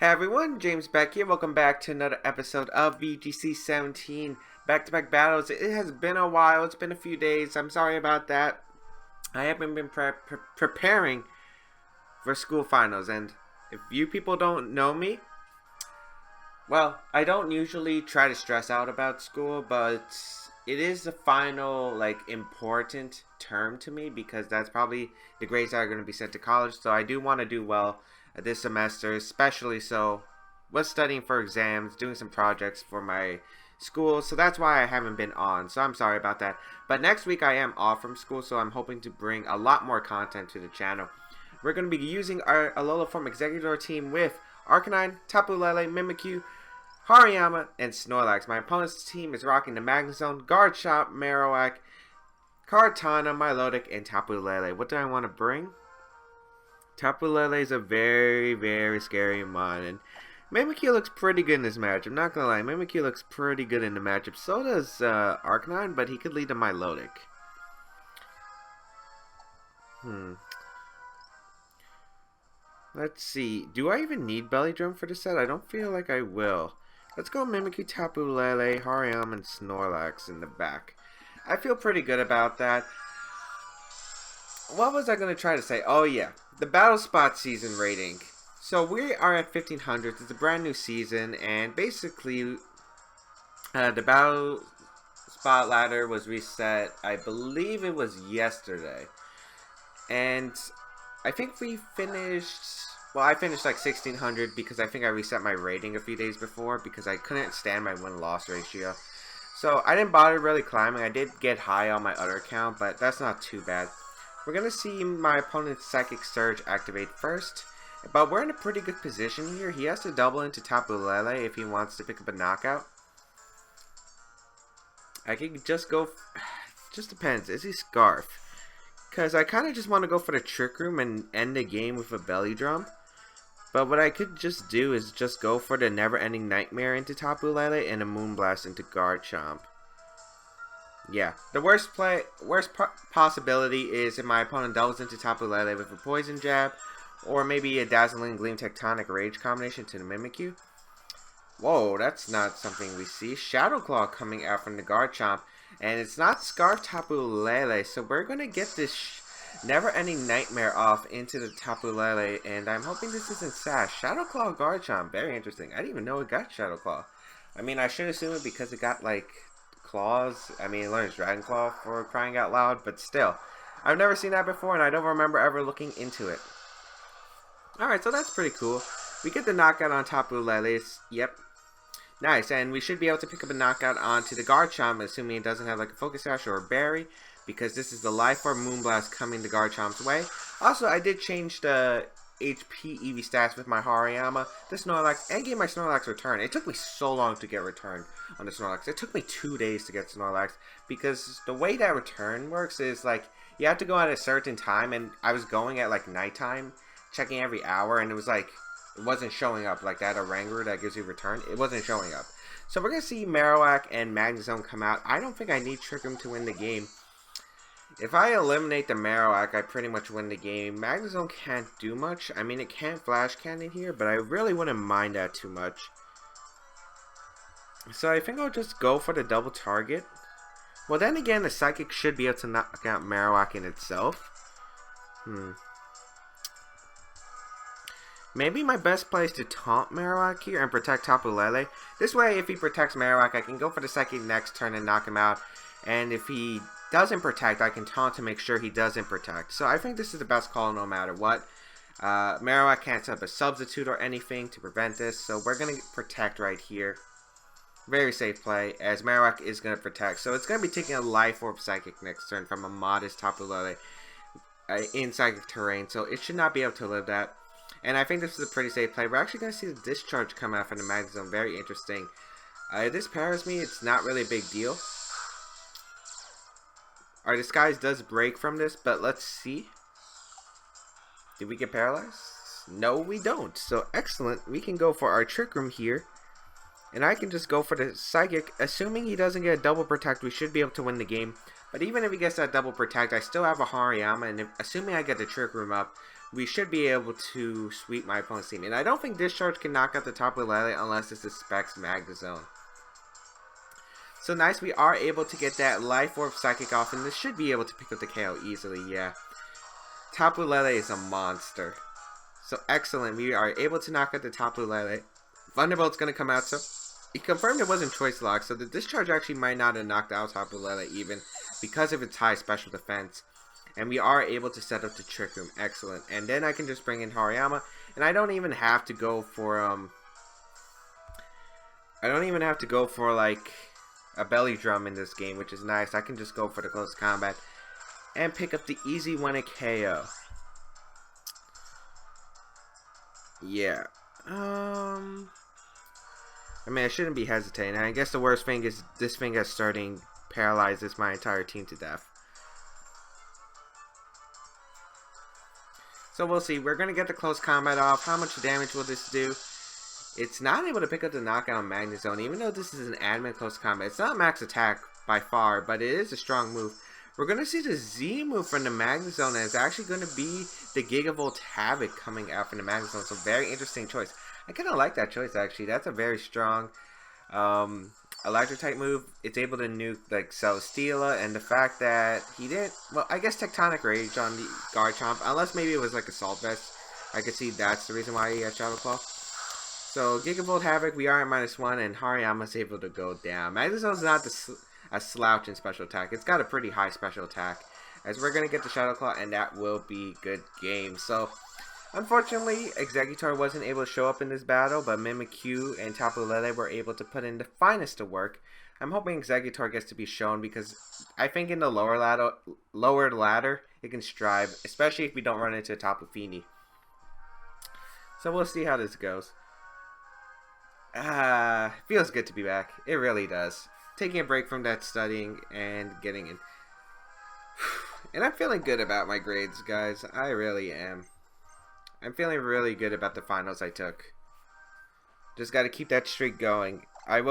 Hey everyone, James Baek here. Welcome back to another episode of VGC 17 back-to-back battles. It has been a while. It's been a few days. I'm sorry about that. I haven't been preparing for school finals, and if you people don't know me, well, I don't usually try to stress out about school, but it is the final, important term to me because that's probably the grades that are going to be sent to college. So I do want to do well this semester, especially so was studying for exams, doing some projects for my school, so that's why I haven't been on, so I'm sorry about that. But next week I am off from school, so I'm hoping to bring a lot more content to the channel. We're going to be using our Alola from Exeggutor team with Arcanine, Tapu Lele, Mimikyu, Hariyama, and Snorlax. My opponent's team is rocking the Magnezone, Garchomp, Marowak, Kartana, Milotic, and Tapu Lele. What do I want to bring? Tapu Lele is a very, very scary mon, and Mimikyu looks pretty good in this matchup. I'm not gonna lie, Mimikyu looks pretty good in the matchup. So does Arcanine, but he could lead to Milotic. Let's see. Do I even need Belly Drum for this set? I don't feel like I will. Let's go Mimikyu, Tapu Lele, Hariyama, and Snorlax in the back. I feel pretty good about that. What was I going to try to say? Oh yeah, the Battle Spot season rating. So we are at 1500. It's a brand new season, and basically the Battle Spot ladder was reset. I believe it was yesterday, and I think we finished. Well, I finished like 1600 because I think I reset my rating a few days before because I couldn't stand my win-loss ratio. So I didn't bother really climbing. I did get high on my other account, but that's not too bad. We're going to see my opponent's Psychic Surge activate first, but we're in a pretty good position here. He has to double into Tapu Lele if he wants to pick up a knockout. I could just go, just depends, is he Scarf? Because I kind of just want to go for the Trick Room and end the game with a Belly Drum. But what I could just do is just go for the Never Ending Nightmare into Tapu Lele and a Moonblast into Garchomp. Yeah, the worst possibility is if my opponent doubles into Tapu Lele with a Poison Jab, or maybe a Dazzling Gleam Tectonic Rage combination to the Mimikyu. Whoa, that's not something we see. Shadow Claw coming out from the Garchomp, and it's not Scarf Tapu Lele, so we're going to get this Never-Ending Nightmare off into the Tapu Lele, and I'm hoping this isn't Sash. Shadow Claw Garchomp, very interesting. I didn't even know it got Shadow Claw. I mean, I should assume it because it got, claws. I mean, it learns Dragon Claw for crying out loud, but still. I've never seen that before, and I don't remember ever looking into it. Alright, so that's pretty cool. We get the knockout on Tapu Lele. Yep. Nice, and we should be able to pick up a knockout onto the Garchomp, assuming it doesn't have a Focus Sash or a Berry, because this is the Life Orb Moonblast coming the Garchomp's way. Also, I did change the HP EV stats with my Hariyama, the Snorlax, and gave my Snorlax return. It took me so long to get return on the Snorlax. It took me 2 days to get Snorlax, because the way that return works is, you have to go at a certain time, and I was going at, nighttime, checking every hour, and it was it wasn't showing up. That Oranguru that gives you return, it wasn't showing up. So we're going to see Marowak and Magnezone come out. I don't think I need Trick Room to win the game. If I eliminate the Marowak, I pretty much win the game. Magnezone can't do much. I mean, it can't Flash Cannon here, but I really wouldn't mind that too much. So I think I'll just go for the double target. Well, then again, the Psychic should be able to knock out Marowak in itself. Maybe my best play is to taunt Marowak here and protect Tapu Lele. This way, if he protects Marowak, I can go for the Psychic next turn and knock him out. And if he doesn't protect, I can taunt to make sure he doesn't protect. So I think this is the best call no matter what. Marowak can't set up a substitute or anything to prevent this, so we're going to protect right here. Very safe play, as Marowak is going to protect. So it's going to be taking a Life Orb Psychic next turn from a modest Tapu Lele in Psychic terrain, so it should not be able to live that. And I think this is a pretty safe play. We're actually going to see the Discharge come out from the Magnezone. Very interesting. If this pairs me, it's not really a big deal. Our Disguise does break from this, but let's see. Did we get paralyzed? No, we don't. So, excellent. We can go for our Trick Room here. And I can just go for the Psychic. Assuming he doesn't get a double protect, we should be able to win the game. But even if he gets that double protect, I still have a Hariyama. And assuming I get the Trick Room up, we should be able to sweep my opponent's team. And I don't think Discharge can knock out the Tapu Lele unless it's a Specs Magnezone. So nice, we are able to get that Life Orb Psychic off, and this should be able to pick up the KO easily, yeah. Tapu Lele is a monster. So excellent, we are able to knock out the Tapu Lele. Thunderbolt's going to come out, so he confirmed it wasn't Choice Lock, so the Discharge actually might not have knocked out Tapu Lele even because of its high special defense. And we are able to set up the Trick Room, excellent. And then I can just bring in Hariyama, and I don't even have to go for, like a Belly Drum in this game, which is nice. I can just go for the close combat and pick up the easy win a KO. Yeah. I mean, I shouldn't be hesitating. I guess the worst thing is this thing is starting paralyzes my entire team to death. So we'll see. We're going to get the close combat off. How much damage will this do? It's not able to pick up the knockout on Magnezone, even though this is an admin close combat. It's not max attack by far, but it is a strong move. We're going to see the Z move from the Magnezone, and it's actually going to be the Gigavolt Havoc coming out from the Magnezone. So very interesting choice. I kind of like that choice, actually. That's a very strong Electric type move. It's able to nuke like Celesteela, and the fact that he didn't, well, I guess Tectonic Rage on the Garchomp, unless maybe it was like Assault Vest. I could see that's the reason why he had Shadow Claw. So Gigavolt Havoc, we are at -1, and Hariyama's able to go down. Magnezone's not a slouch in special attack. It's got a pretty high special attack. As we're going to get the Shadow Claw, and that will be good game. So, unfortunately, Exeggutor wasn't able to show up in this battle, but Mimikyu and Tapu Lele were able to put in the finest of work. I'm hoping Exeggutor gets to be shown, because I think in the lower ladder, it can strive, especially if we don't run into Tapu Fini. So we'll see how this goes. Feels good to be back. It really does. Taking a break from that studying and getting in. And I'm feeling good about my grades, guys. I really am. I'm feeling really good about the finals I took. Just got to keep that streak going. I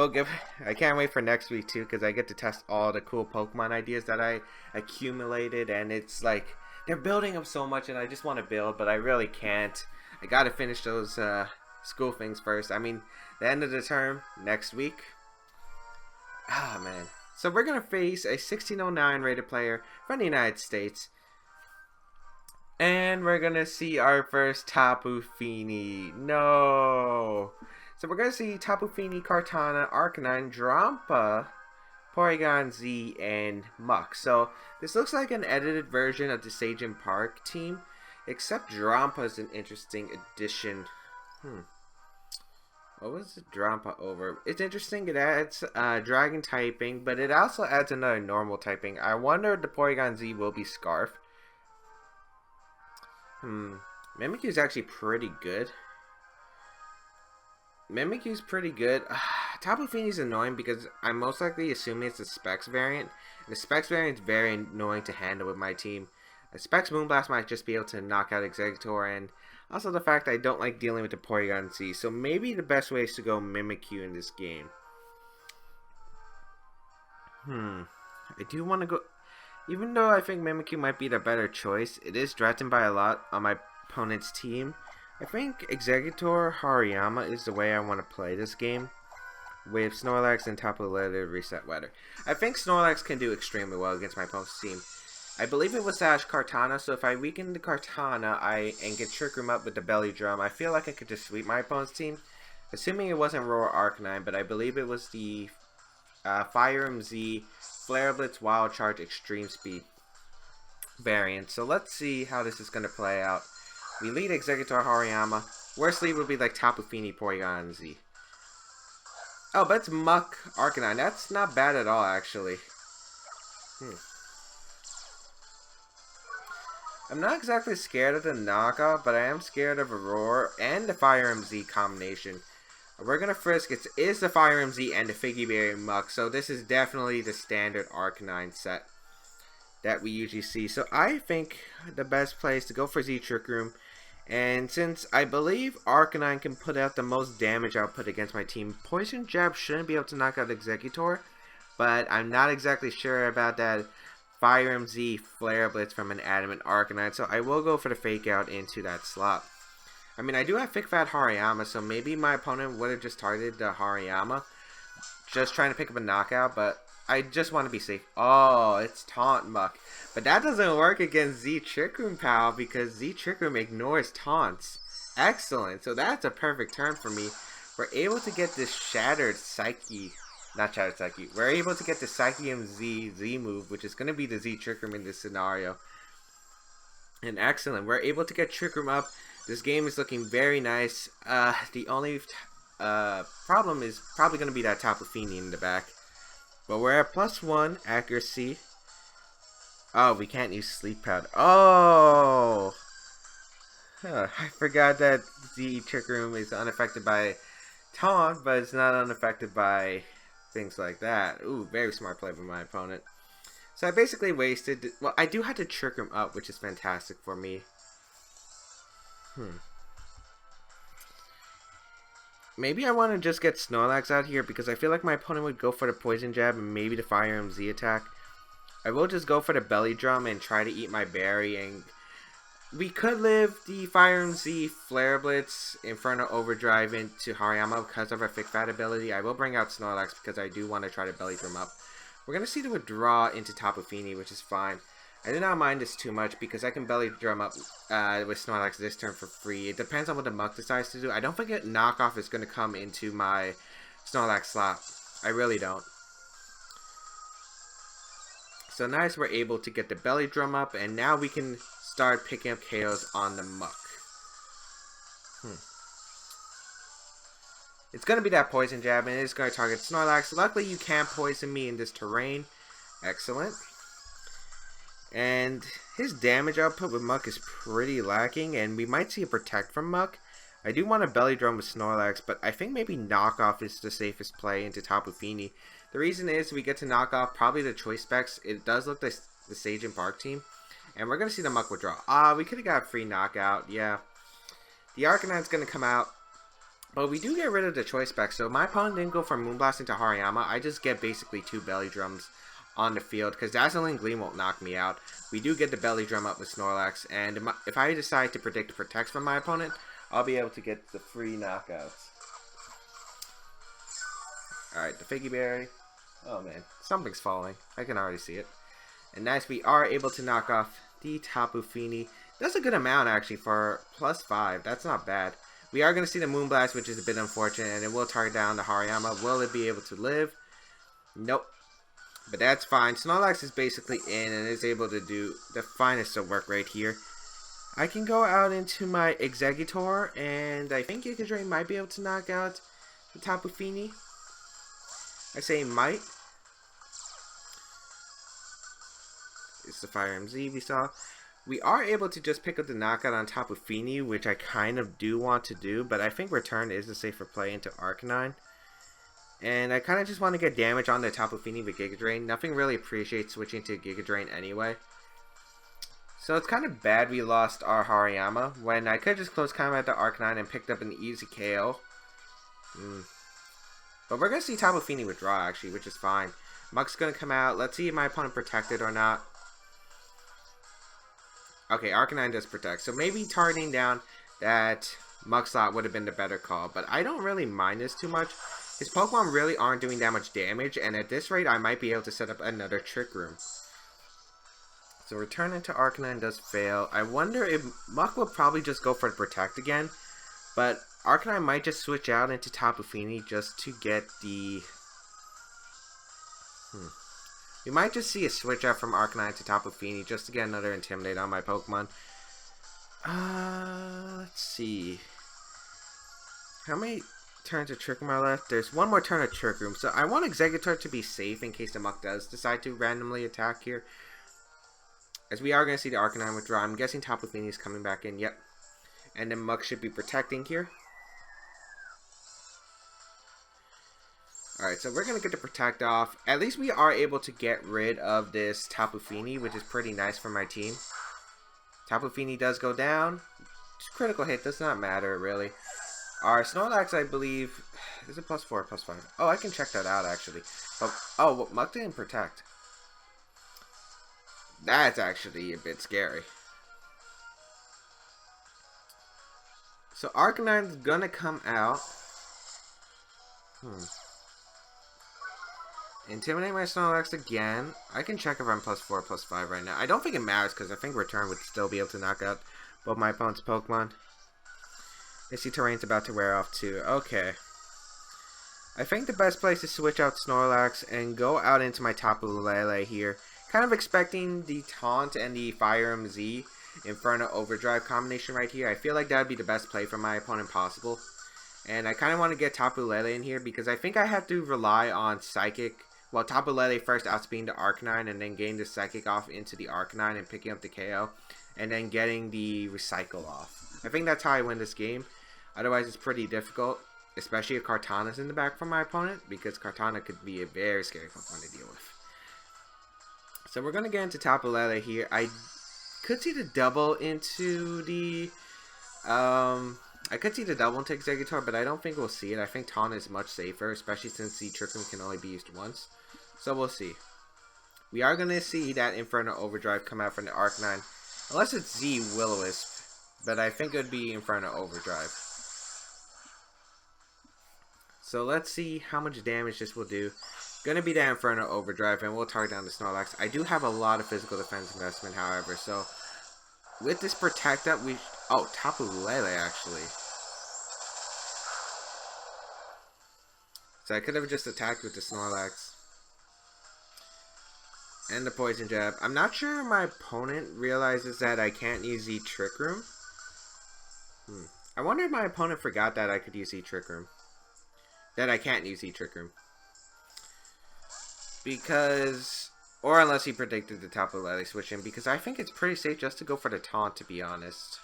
can't wait for next week too, because I get to test all the cool Pokemon ideas that I accumulated, and it's like they're building up so much, and I just want to build, but I really can't. I got to finish those school things first. I mean, the end of the term next week. Ah, man. So we're going to face a 1609 rated player from the United States. And we're going to see our first Tapu Fini. No. So we're going to see Tapu Fini, Kartana, Arcanine, Drampa, Porygon Z, and Muk. So this looks like an edited version of the Sajin Park team. Except Drampa is an interesting addition. What was the Drampa over? It's interesting. It adds Dragon typing, but it also adds another normal typing. I wonder if the Porygon Z will be Scarf. Mimikyu is actually pretty good. Mimikyu's pretty good. Tapu Fini's annoying because I'm most likely assuming it's a Specs variant. And the Specs variant is very annoying to handle with my team. A Specs Moonblast might just be able to knock out Exeggutor, and also the fact I don't like dealing with the Porygon Z. So maybe the best way is to go Mimikyu in this game. I do want to go... Even though I think Mimikyu might be the better choice, it is threatened by a lot on my opponent's team. I think Exeggutor Hariyama is the way I want to play this game, with Snorlax and Tapu Lele reset weather. I think Snorlax can do extremely well against my opponent's team. I believe it was Sash Kartana, so if I weaken the Kartana and get Trick Room up with the Belly Drum, I feel like I could just sweep my opponent's team. Assuming it wasn't Roar Arcanine, but I believe it was the Fire MZ, Flare Blitz, Wild Charge, Extreme Speed variant. So let's see how this is going to play out. We lead Exeggutor Hariyama. Worst lead would be like Tapu Fini, Porygon Z. Oh, but it's Muk Arcanine. That's not bad at all, actually. I'm not exactly scared of the knockoff, but I am scared of Aurora and the Fire MZ combination. We're going to Frisk. It is the Fire MZ and the Figy Berry Muk, so this is definitely the standard Arcanine set that we usually see. So I think the best play is to go for Z Trick Room. And since I believe Arcanine can put out the most damage output against my team, Poison Jab shouldn't be able to knock out Exeggutor, but I'm not exactly sure about that Fire Z Flare Blitz from an Adamant Arcanine, so I will go for the Fake Out into that slot. I mean, I do have Thick Fat Hariyama, so maybe my opponent would have just targeted the Hariyama, just trying to pick up a knockout, but I just want to be safe. Oh, it's Taunt Muck. But that doesn't work against Z Trick Room, pal, because Z Trick Room ignores taunts. Excellent. So that's a perfect turn for me. We're able to get this Shattered Psyche. Not Shattered Psyche. We're able to get the Psychium Z move, which is going to be the Z Trick Room in this scenario. And excellent. We're able to get Trick Room up. This game is looking very nice. The only problem is probably going to be that Tapu Fini in the back. But we're at +1 accuracy. Oh, we can't use Sleep Pad. Oh! Huh, I forgot that the Trick Room is unaffected by Taunt, but it's not unaffected by things like that. Ooh, very smart play by my opponent. So I basically wasted... Well, I do have to Trick Room up, which is fantastic for me. Maybe I want to just get Snorlax out here because I feel like my opponent would go for the Poison Jab and maybe the Fire Z attack. I will just go for the Belly Drum and try to eat my berry, and we could live the Fire Z Flare Blitz Inferno Overdrive into Hariyama because of our Thick Fat ability. I will bring out Snorlax because I do want to try to Belly Drum up. We're going to see the withdraw into Tapu Fini, which is fine. I do not mind this too much because I can Belly Drum up with Snorlax this turn for free. It depends on what the Muck decides to do. I don't think Knockoff is going to come into my Snorlax slot. I really don't. So nice, we're able to get the Belly Drum up, and now we can start picking up KOs on the Muck. It's going to be that Poison Jab, and it is going to target Snorlax. Luckily, you can't poison me in this terrain. Excellent. And his damage output with Muck is pretty lacking, and we might see a Protect from Muck. I do want to Belly Drum with Snorlax, but I think maybe Knockoff is the safest play into Tapu Fini. The reason is we get to knock off probably the choice specs. It does look like the Sage and Park team. And we're going to see the Muck withdraw. We could have got a free knockout. Yeah. The Arcanine's going to come out. But we do get rid of the choice specs. So my opponent didn't go for Moonblast into Hariyama. I just get basically 2 Belly Drums on the field, because Dazzling Gleam won't knock me out. We do get the Belly Drum up with Snorlax, and if I decide to predict Protect from my opponent, I'll be able to get the free knockouts. Alright, the Figgy Berry. Oh man, something's falling. I can already see it. And nice, we are able to knock off the Tapu Fini. That's a good amount actually for +5. That's not bad. We are going to see the Moonblast, which is a bit unfortunate, and it will target down the Hariyama. Will it be able to live? Nope. But that's fine. Snorlax is basically in and is able to do the finest of work right here. I can go out into my Exeggutor, and I think Giga Drain might be able to knock out the Tapu Fini. I say might. It's the Fire Z we saw. We are able to just pick up the knockout on Tapu Fini, which I kind of do want to do, but I think Return is the safer play into Arcanine. And I kind of just want to get damage on the Tapu Fini with Giga Drain. Nothing really appreciates switching to Giga Drain anyway. So it's kind of bad we lost our Hariyama, when I could just close combat the Arcanine and picked up an easy KO. But we're going to see Tapu Fini withdraw actually, which is fine. Muck's going to come out. Let's see if my opponent protected or not. Okay, Arcanine does protect. So maybe targeting down that Muck slot would have been the better call. But I don't really mind this too much. His Pokemon really aren't doing that much damage. And at this rate, I might be able to set up another Trick Room. So Return into Arcanine does fail. I wonder if Muck will probably just go for the Protect again. But Arcanine might just switch out into Tapu Fini just to get the... We might just see a switch out from Arcanine to Tapu Fini just to get another Intimidate on my Pokemon. Let's see. How many turns of Trick Room are left? There's one more turn of Trick Room. So I want Exeggutor to be safe in case the Muck does decide to randomly attack here. As we are going to see the Arcanine withdraw. I'm guessing Tapu Fini is coming back in. Yep. And then Muck should be protecting here. Alright, so we're going to get the Protect off. At least we are able to get rid of this Tapu Fini, which is pretty nice for my team. Tapu Fini does go down. Critical hit does not matter, really. Our Snorlax, I believe... Is it +4 or +5? Oh, I can check that out, actually. But, oh, Muck didn't protect. That's actually a bit scary. So Arcanine's gonna come out. Intimidate my Snorlax again. I can check if I'm +4, +5 right now. I don't think it matters because I think Return would still be able to knock out both my opponent's Pokemon. I see Terrain's about to wear off too. Okay. I think the best place is switch out Snorlax and go out into my Tapu Lele here. Kind of expecting the Taunt and the Fire Emblem Z Inferno Overdrive combination right here. I feel like that would be the best play for my opponent possible. And I kind of want to get Tapu Lele in here because I think I have to rely on Psychic. Well, Tapu Lele first outspeeding the Arcanine and then getting the Psychic off into the Arcanine and picking up the KO. And then getting the Recycle off. I think that's how I win this game. Otherwise, it's pretty difficult. Especially if Kartana's in the back for my opponent. Because Kartana could be a very scary Pokemon to deal with. So we're going to get into Tapu Lele here. I could see the double into the... I could see the double into Exeggutor, but I don't think we'll see it. I think Taunt is much safer, especially since the Trick Room can only be used once. So we'll see. We are going to see that Inferno Overdrive come out from the Arcanine. Unless it's Z Will-O-Wisp. But I think it would be Inferno Overdrive. So let's see how much damage this will do. Gonna be the Inferno Overdrive, and we'll target down the Snorlax. I do have a lot of physical defense investment, however, so with this Protect Up, we... Oh, Tapu Lele, actually. So I could have just attacked with the Snorlax. And the Poison Jab. I'm not sure my opponent realizes that I can't use the Trick Room. I wonder if my opponent forgot that I could use the Trick Room. That I can't use the Trick Room. Because... Or unless he predicted the Tapu Lele switch in. Because I think it's pretty safe just to go for the Taunt, to be honest.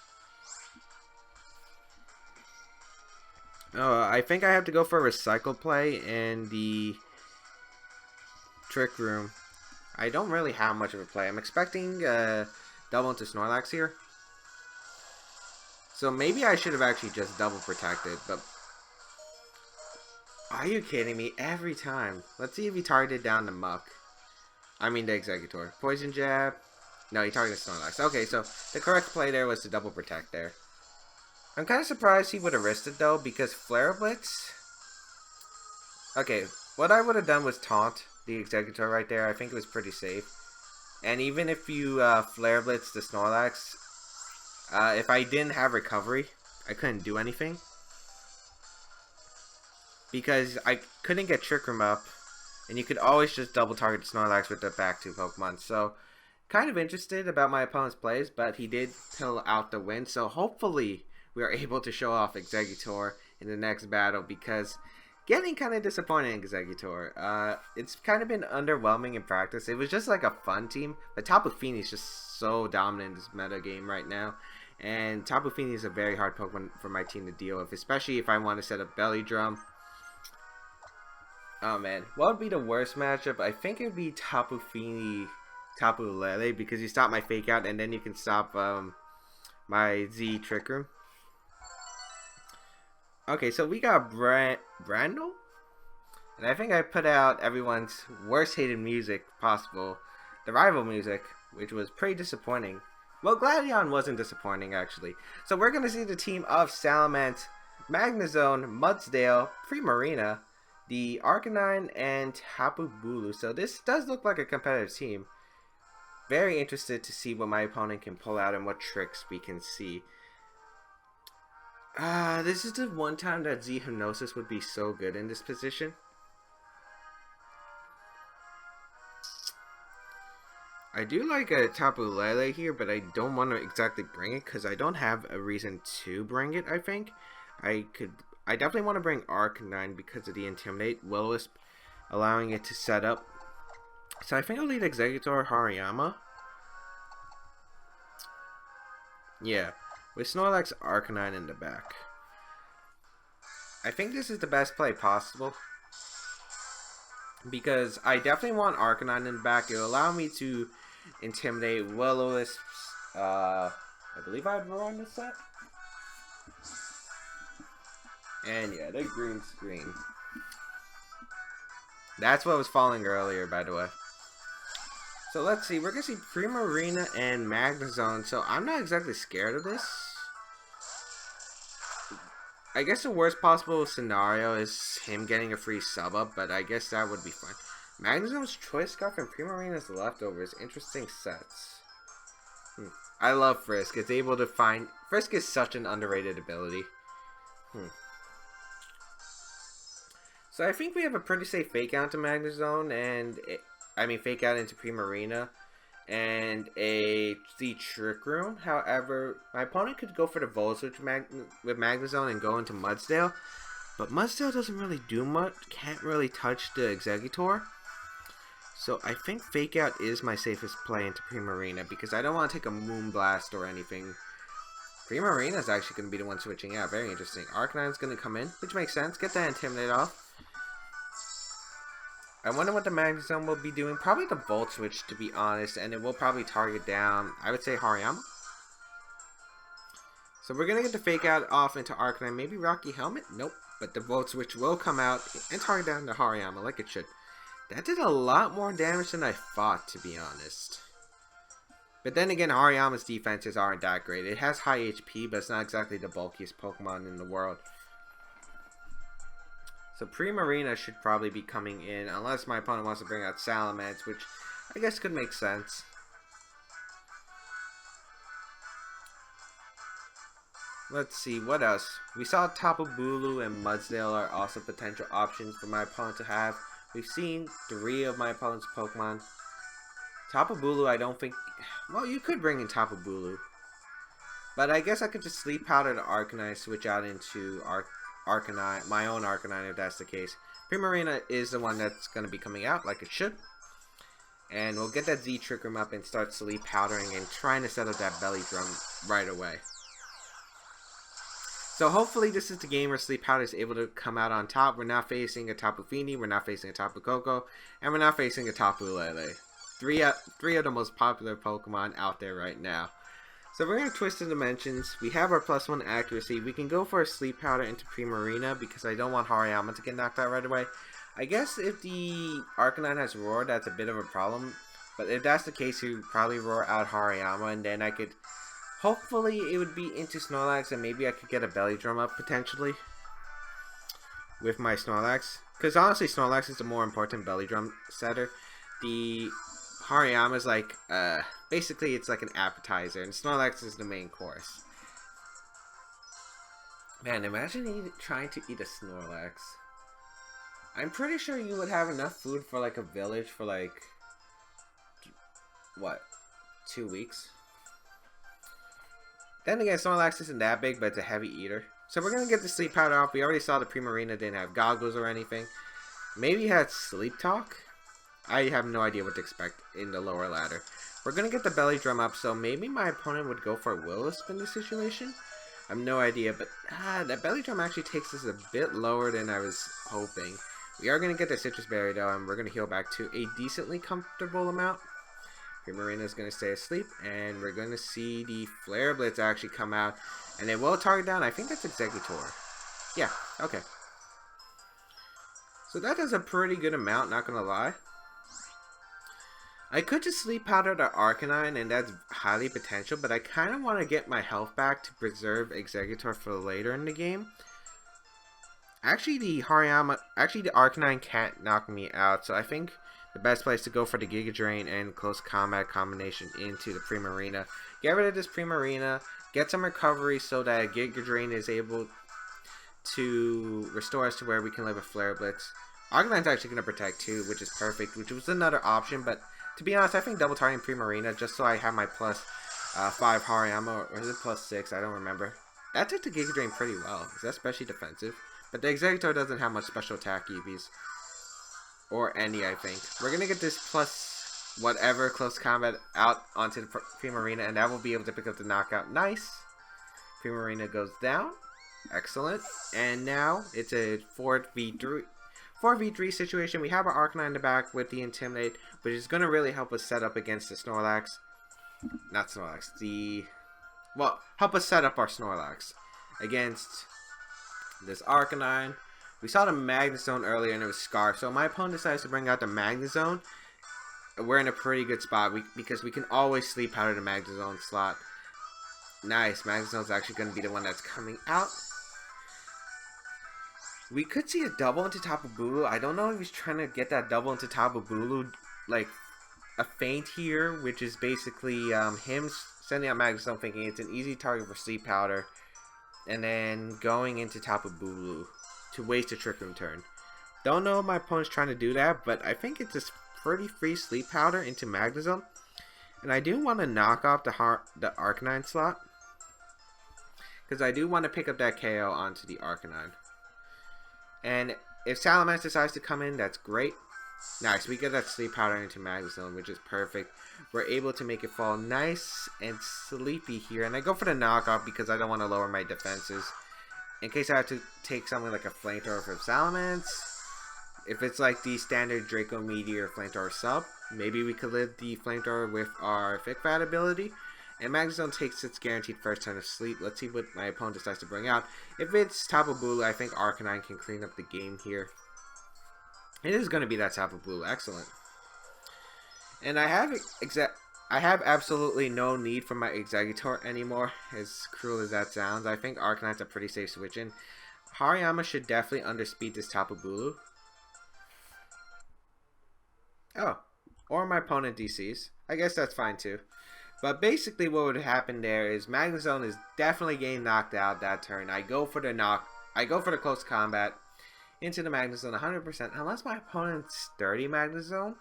I think I have to go for a Recycle play in the Trick Room. I don't really have much of a play. I'm expecting double into Snorlax here. So maybe I should have actually just double protected, but... Are you kidding me? Every time. Let's see if he targeted down the Muck. I mean the Exeggutor. Poison Jab. No, he targeted Snorlax. Okay, so the correct play there was to double protect there. I'm kind of surprised he would have risked it though, because Flare Blitz... Okay, what I would have done was taunt the Exeggutor right there. I think it was pretty safe. And even if you Flare Blitz the Snorlax, if I didn't have recovery, I couldn't do anything. Because I couldn't get Trick Room up, and you could always just double target Snorlax with the back two Pokemon. So, kind of interested about my opponent's plays, but he did pull out the win. So hopefully we are able to show off Exeggutor in the next battle, because getting kind of disappointed in Exeggutor. It's kind of been underwhelming in practice. It was just like a fun team, but Tapu Fini is just so dominant in this meta game right now. And Tapu Fini is a very hard Pokemon for my team to deal with, especially if I want to set up Belly Drum. Oh man, what would be the worst matchup? I think it would be Tapu Fini, Tapu Lele, because you stop my Fake Out and then you can stop my Z Trick Room. Okay, so we got Brandle? And I think I put out everyone's worst hated music possible, the rival music, which was pretty disappointing. Well, Gladion wasn't disappointing actually. So we're going to see the team of Salamence, Magnezone, Mudsdale, Primarina, the Arcanine, and Tapu Bulu. So this does look like a competitive team. Very interested to see what my opponent can pull out and what tricks we can see. This is the one time that Z Hypnosis would be so good in this position. I do like a Tapu Lele here, but I don't want to exactly bring it because I don't have a reason to bring it, I think. I definitely want to bring Arcanine because of the Intimidate, Will-O-Wisp, allowing it to set up. So I think I'll lead Exeggutor Hariyama. Yeah, with Snorlax Arcanine in the back. I think this is the best play possible, because I definitely want Arcanine in the back. It'll allow me to intimidate Will-O-Wisp. I believe I have run this set. And yeah, the green screen. That's what was falling earlier, by the way. So let's see, we're gonna see Primarina and Magnezone, so I'm not exactly scared of this. I guess the worst possible scenario is him getting a free sub up, but I guess that would be fine. Magnezone's Choice Scarf and Primarina's Leftovers, interesting sets. I love Frisk. It's able to find... Frisk is such an underrated ability. So I think we have a pretty safe Fake Out to Magnezone, and... Fake Out into Primarina, and a Z Trick Room. However, my opponent could go for the Volt Switch with Magnezone and go into Mudsdale, but Mudsdale doesn't really do much, can't really touch the Exeggutor. So I think Fake Out is my safest play into Primarina, because I don't want to take a Moonblast or anything. Primarina is actually going to be the one switching out. Very interesting. Arcanine's going to come in, which makes sense. Get that Intimidate off. I wonder what the Magnezone will be doing. Probably the Volt Switch, to be honest, and it will probably target down, I would say, Hariyama. So we're going to get the Fake Out off into Arcanine. Maybe Rocky Helmet? Nope. But the Volt Switch will come out and target down to Hariyama like it should. That did a lot more damage than I thought, to be honest. But then again, Hariyama's defenses aren't that great. It has high HP, but it's not exactly the bulkiest Pokemon in the world. So Primarina should probably be coming in, unless my opponent wants to bring out Salamence, which I guess could make sense. Let's see, what else? We saw Tapu Bulu and Mudsdale are also potential options for my opponent to have. We've seen 3 of my opponent's Pokemon. Tapu Bulu, I don't think... Well, you could bring in Tapu Bulu. But I guess I could just Sleep Powder to Arcanine, switch out into Arcanine, my own Arcanine if that's the case. Primarina is the one that's going to be coming out like it should. And we'll get that Z Trick Room up and start Sleep Powdering and trying to set up that Belly Drum right away. So hopefully this is the game where Sleep Powder is able to come out on top. We're not facing a Tapu Fini, we're not facing a Tapu Koko, and we're not facing a Tapu Lele. Three of the most popular Pokemon out there right now. So we're going to twist the dimensions. We have our +1 accuracy. We can go for a Sleep Powder into Primarina because I don't want Hariyama to get knocked out right away. I guess if the Arcanine has Roar, that's a bit of a problem. But if that's the case, you probably Roar out Hariyama, and then I could... Hopefully it would be into Snorlax, and maybe I could get a Belly Drum up potentially with my Snorlax. Because honestly, Snorlax is the more important Belly Drum setter. The Hariyama is like, basically it's like an appetizer, and Snorlax is the main course. Man, imagine trying to eat a Snorlax. I'm pretty sure you would have enough food for like a village for like, what, 2 weeks? Then again, Snorlax isn't that big, but it's a heavy eater. So we're going to get the Sleep Powder off. We already saw the Primarina didn't have goggles or anything. Maybe it had Sleep Talk? I have no idea what to expect in the lower ladder. We're going to get the Belly Drum up, so maybe my opponent would go for a Will-O-Wisp in this situation. I have no idea, but that Belly Drum actually takes us a bit lower than I was hoping. We are going to get the Sitrus Berry though, and we're going to heal back to a decently comfortable amount. Primarina is going to stay asleep, and we're going to see the Flare Blitz actually come out, and it will target down, I think that's Exeggutor. Yeah, okay. So that does a pretty good amount, not going to lie. I could just Sleep Powder the Arcanine, and that's highly potential, but I kind of want to get my health back to preserve Exeggutor for later in the game. Actually, the Arcanine can't knock me out, so I think the best place to go for the Giga Drain and Close Combat combination into the Primarina. Get rid of this Primarina, get some recovery so that Giga Drain is able to restore us to where we can live a Flare Blitz. Arcanine's actually going to protect too, which is perfect, which was another option, but to be honest, I think double targeting Primarina just so I have my +5 Hariyama, or is it +6? I don't remember. That took the Giga Drain pretty well, because that's especially defensive. But the Exeggutor doesn't have much special attack EVs. Or any, I think. We're going to get this plus whatever close combat out onto the Primarina, and that will be able to pick up the knockout. Nice. Primarina goes down. Excellent. And now it's a 4v3 situation. We have our Arcanine in the back with the Intimidate, which is going to really help us set up against the Snorlax. Not Snorlax. Well, help us set up our Snorlax against this Arcanine. We saw the Magnezone earlier and it was Scarf, so my opponent decides to bring out the Magnezone. we're in a pretty good spot because we can always sleep powder the Magnezone slot. Nice, Magnezone's actually going to be the one that's coming out. We could see a double into Tapu Bulu. I don't know if he's trying to get that double into Tapu Bulu, like a feint here, which is basically him sending out Magnezone thinking it's an easy target for sleep powder, and then going into Tapu Bulu to waste a Trick Room turn. Don't know if my opponent's trying to do that, but I think it's just pretty free sleep powder into Magnezone. And I do want to knock off the Arcanine slot, because I do want to pick up that KO onto the Arcanine. And if Salamence decides to come in, that's great. Nice, we get that sleep powder into Magnezone, which is perfect. We're able to make it fall nice and sleepy here. And I go for the knockoff because I don't want to lower my defenses, in case I have to take something like a Flamethrower for Salamence. If it's like the standard Draco Meteor Flamethrower sub, maybe we could live the Flamethrower with our Thick Fat ability. And Magnezone takes its guaranteed first turn of sleep. Let's see what my opponent decides to bring out. If it's Tapu Bulu, I think Arcanine can clean up the game here. It is going to be that Tapu Bulu. Excellent. And I have absolutely no need for my Exeggutor anymore, as cruel as that sounds. I think Arcanine's a pretty safe switch in. Hariyama should definitely underspeed this Tapu Bulu. Oh, or my opponent DCs. I guess that's fine too. But basically what would happen there is Magnezone is definitely getting knocked out that turn. I go for the close combat into the Magnezone 100%, unless my opponent's sturdy Magnezone.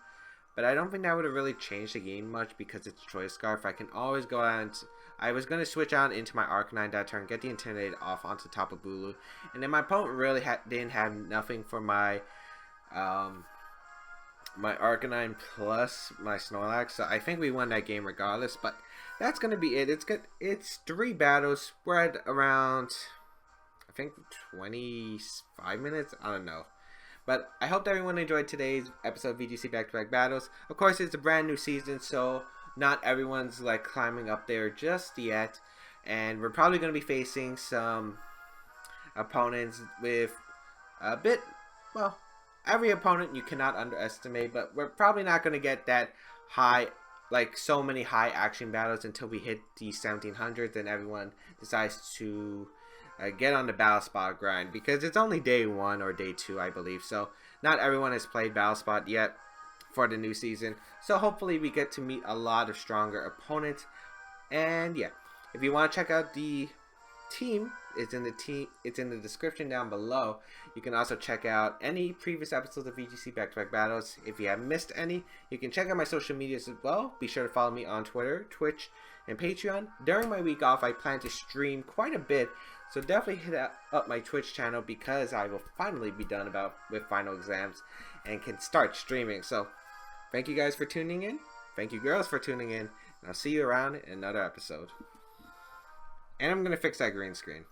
But I don't think that would have really changed the game much because it's Choice Scarf. I can always go out and I was going to switch out into my Arcanine that turn, get the Intimidate off onto Tapu Bulu. And then my opponent really didn't have nothing for my my Arcanine plus my Snorlax, so I think we won that game regardless. But that's gonna be it. It's good. It's 3 battles spread around, I think, 25 minutes. I don't know. But I hope everyone enjoyed today's episode of VGC back-to-back battles. Of course, it's a brand new season, so not everyone's like climbing up there just yet. And we're probably gonna be facing some opponents with a bit, well, every opponent you cannot underestimate, but we're probably not going to get that high, like so many high action battles until we hit the 1700s and everyone decides to get on the battle spot grind, because it's only day 1 or day 2, I believe. So not everyone has played battle spot yet for the new season. So hopefully we get to meet a lot of stronger opponents. And yeah, if you want to check out the team, it's in the description down below. You can also check out any previous episodes of VGC back-to-back battles. If you have missed any, you can check out my social medias as well. Be sure to follow me on Twitter, Twitch, and Patreon. During my week off, I plan to stream quite a bit, so definitely hit up my Twitch channel, because I will finally be done with final exams and can start streaming. So thank you guys for tuning in. Thank you girls for tuning in. And I'll see you around in another episode. And I'm going to fix that green screen.